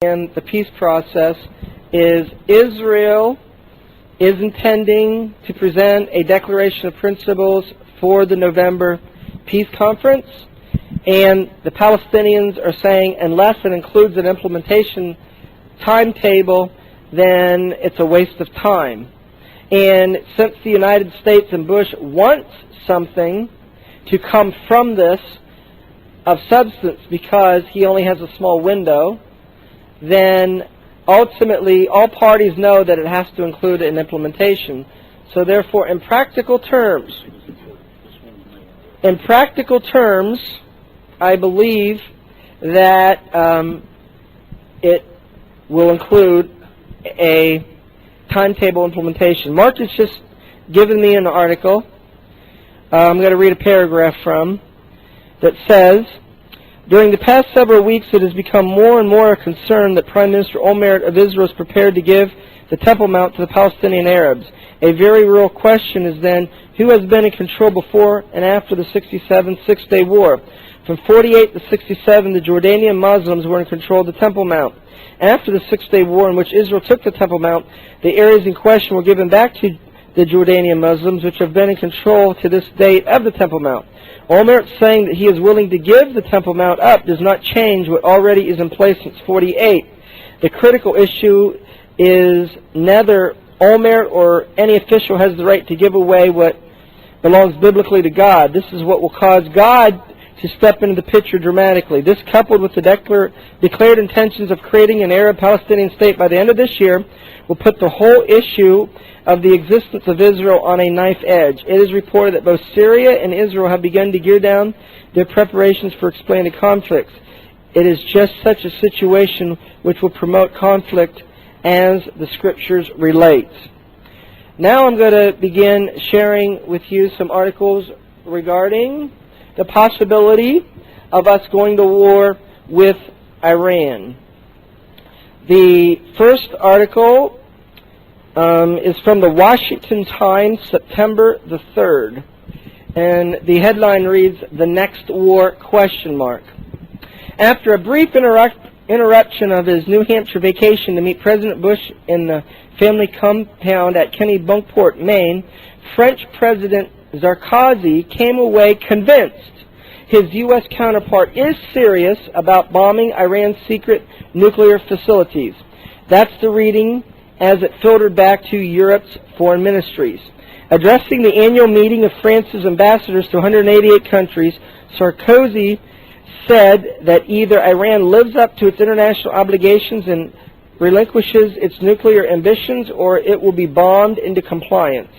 and the peace process is Israel is intending to present a declaration of principles for the November peace conference, and the Palestinians are saying unless it includes an implementation timetable, then it's a waste of time. And since the United States and Bush wants something to come from this of substance because he only has a small window, then ultimately all parties know that it has to include an implementation. So therefore, in practical terms, I believe that it will include a timetable implementation. Mark has just given me an article I'm going to read a paragraph from that says, during the past several weeks it has become more and more a concern that Prime Minister Olmert of Israel is prepared to give the Temple Mount to the Palestinian Arabs. A very real question is then, who has been in control before and after the 67 Six-Day War? From 48 to 67, the Jordanian Muslims were in control of the Temple Mount. After the Six-Day War, in which Israel took the Temple Mount, the areas in question were given back to the Jordanian Muslims, which have been in control to this date of the Temple Mount. Olmert saying that he is willing to give the Temple Mount up does not change what already is in place since 48. The critical issue is neither Olmert or any official has the right to give away what belongs biblically to God. This is what will cause God to step into the picture dramatically. This, coupled with the declared intentions of creating an Arab-Palestinian state by the end of this year, will put the whole issue of the existence of Israel on a knife edge. It is reported that both Syria and Israel have begun to gear down their preparations for explaining conflicts. It is just such a situation which will promote conflict as the Scriptures relate. Now I'm going to begin sharing with you some articles regarding the possibility of us going to war with Iran. The first article is from the Washington Times, September the 3rd. And the headline reads, "The Next War?" After a brief interruption of his New Hampshire vacation to meet President Bush in the family compound at Kennebunkport, Maine, French President Sarkozy came away convinced his U.S. counterpart is serious about bombing Iran's secret nuclear facilities. That's the reading as it filtered back to Europe's foreign ministries. Addressing the annual meeting of France's ambassadors to 188 countries, Sarkozy said that either Iran lives up to its international obligations and relinquishes its nuclear ambitions, or it will be bombed into compliance.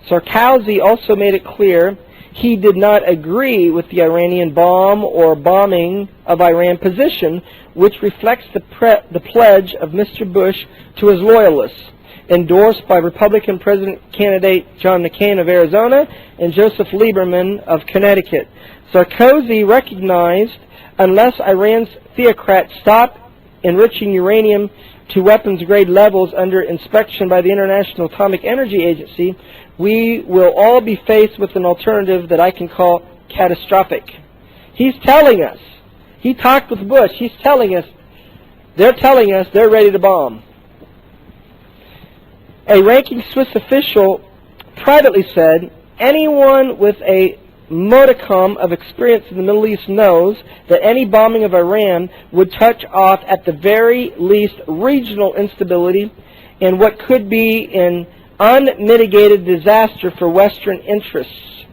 Sarkozy also made it clear he did not agree with the Iranian bomb or bombing of Iran position, which reflects the pledge of Mr. Bush to his loyalists, endorsed by Republican President candidate John McCain of Arizona and Joseph Lieberman of Connecticut. Sarkozy recognized unless Iran's theocrats stop enriching uranium to weapons-grade levels under inspection by the International Atomic Energy Agency, we will all be faced with an alternative that I can call catastrophic. He's telling us, he talked with Bush, he's telling us they're ready to bomb. A ranking Swiss official privately said, anyone with a modicum of experience in the Middle East knows that any bombing of Iran would touch off at the very least regional instability and what could be an unmitigated disaster for Western interests.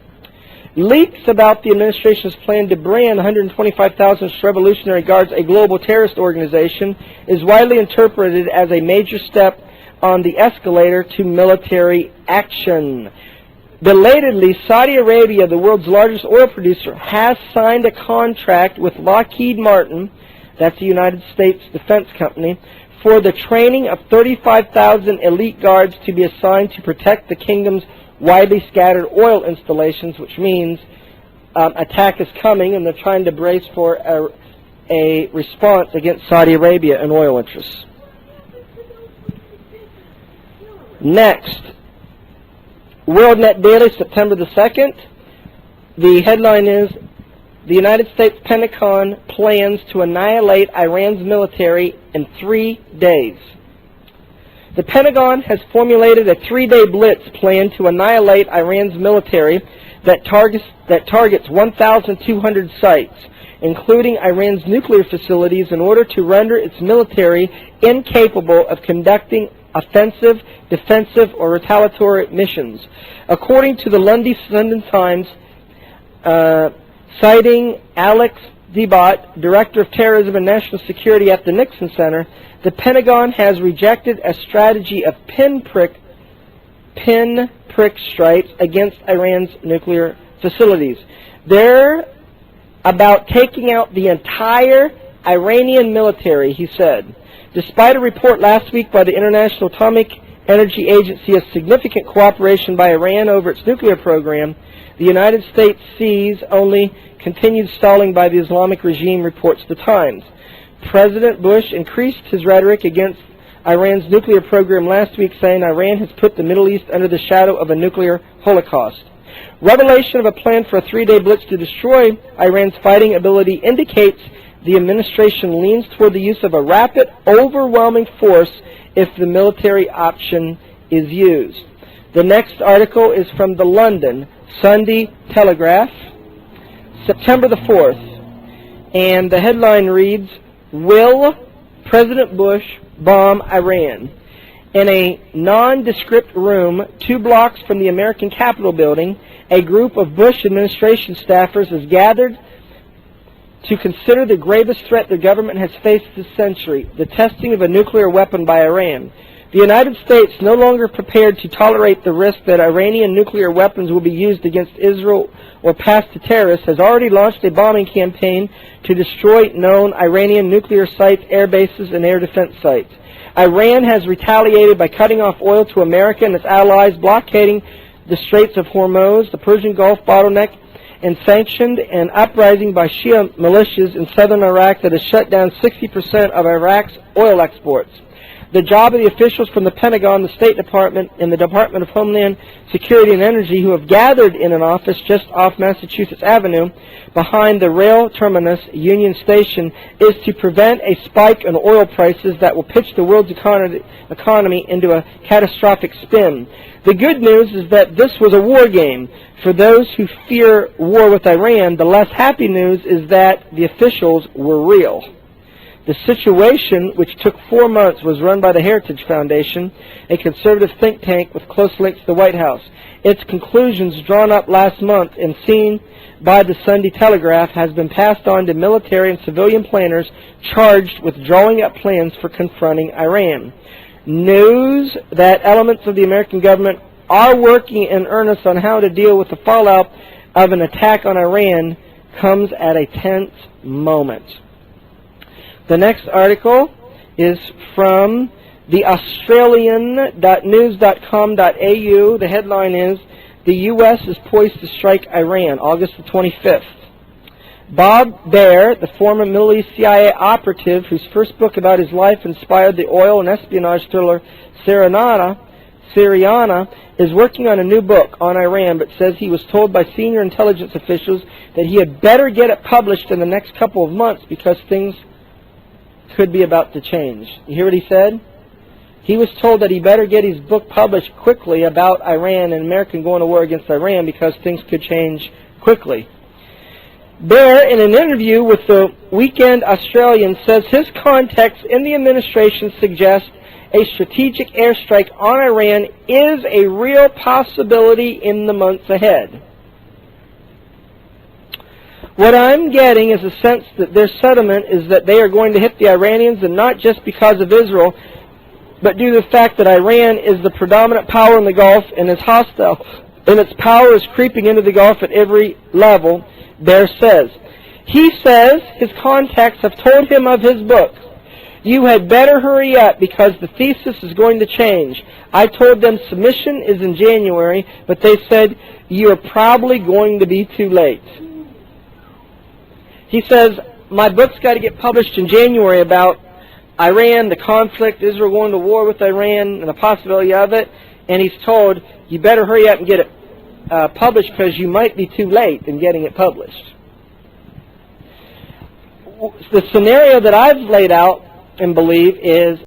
Leaks about the administration's plan to brand 125,000 Revolutionary Guards a global terrorist organization is widely interpreted as a major step on the escalator to military action. Belatedly, Saudi Arabia, the world's largest oil producer, has signed a contract with Lockheed Martin, that's the United States Defense Company, for the training of 35,000 elite guards to be assigned to protect the kingdom's widely scattered oil installations, which means attack is coming and they're trying to brace for a response against Saudi Arabia and oil interests. Next, WorldNet Daily, September the 2nd. The headline is, the United States Pentagon plans to annihilate Iran's military in 3 days. The Pentagon has formulated a 3-day blitz plan to annihilate Iran's military that targets 1,200 sites, including Iran's nuclear facilities, in order to render its military incapable of conducting offensive, defensive, or retaliatory missions. According to the London Times, citing Alex Debat, Director of Terrorism and National Security at the Nixon Center, the Pentagon has rejected a strategy of pinprick strikes against Iran's nuclear facilities. They're about taking out the entire Iranian military, he said. Despite a report last week by the International Atomic Energy Agency of significant cooperation by Iran over its nuclear program, the United States sees only continued stalling by the Islamic regime, reports the Times. President Bush increased his rhetoric against Iran's nuclear program last week, saying Iran has put the Middle East under the shadow of a nuclear holocaust. Revelation of a plan for a 3-day blitz to destroy Iran's fighting ability indicates the administration leans toward the use of a rapid, overwhelming force if the military option is used. The next article is from the London Sunday Telegraph, September the 4th, and the headline reads, "Will President Bush bomb Iran?" In a nondescript room 2 blocks from the American Capitol building, a group of Bush administration staffers is gathered to consider the gravest threat their government has faced this century, the testing of a nuclear weapon by Iran. The United States, no longer prepared to tolerate the risk that Iranian nuclear weapons will be used against Israel or passed to terrorists, has already launched a bombing campaign to destroy known Iranian nuclear sites, air bases, and air defense sites. Iran has retaliated by cutting off oil to America and its allies, blockading the Straits of Hormuz, the Persian Gulf bottleneck, and sanctioned an uprising by Shia militias in southern Iraq that has shut down 60% of Iraq's oil exports. The job of the officials from the Pentagon, the State Department, and the Department of Homeland Security and Energy, who have gathered in an office just off Massachusetts Avenue behind the rail terminus Union Station, is to prevent a spike in oil prices that will pitch the world's economy into a catastrophic spin. The good news is that this was a war game. For those who fear war with Iran, the less happy news is that the officials were real. The situation, which took 4 months, was run by the Heritage Foundation, a conservative think tank with close links to the White House. Its conclusions, drawn up last month and seen by the Sunday Telegraph, has been passed on to military and civilian planners charged with drawing up plans for confronting Iran. News that elements of the American government are working in earnest on how to deal with the fallout of an attack on Iran comes at a tense moment. The next article is from the Australian.news.com.au. The headline is, "The U.S. is poised to strike Iran, August the 25th. Bob Baer, the former Middle East CIA operative whose first book about his life inspired the oil and espionage thriller Syriana, is working on a new book on Iran, but says he was told by senior intelligence officials that he had better get it published in the next couple of months because things could be about to change." You hear what he said? He was told that he better get his book published quickly about Iran and America going to war against Iran because things could change quickly. Baer, in an interview with the Weekend Australian, says his contacts in the administration suggest a strategic airstrike on Iran is a real possibility in the months ahead. What I'm getting is a sense that their sentiment is that they are going to hit the Iranians, and not just because of Israel, but due to the fact that Iran is the predominant power in the Gulf and is hostile, and its power is creeping into the Gulf at every level, Baer says. He says his contacts have told him of his book. "You had better hurry up because the thesis is going to change. I told them submission is in January, but they said you're probably going to be too late." He says, "My book's got to get published in January about Iran, the conflict, Israel going to war with Iran, and the possibility of it." And he's told, "You better hurry up and get it published because you might be too late in getting it published." the scenario that I've laid out and believe is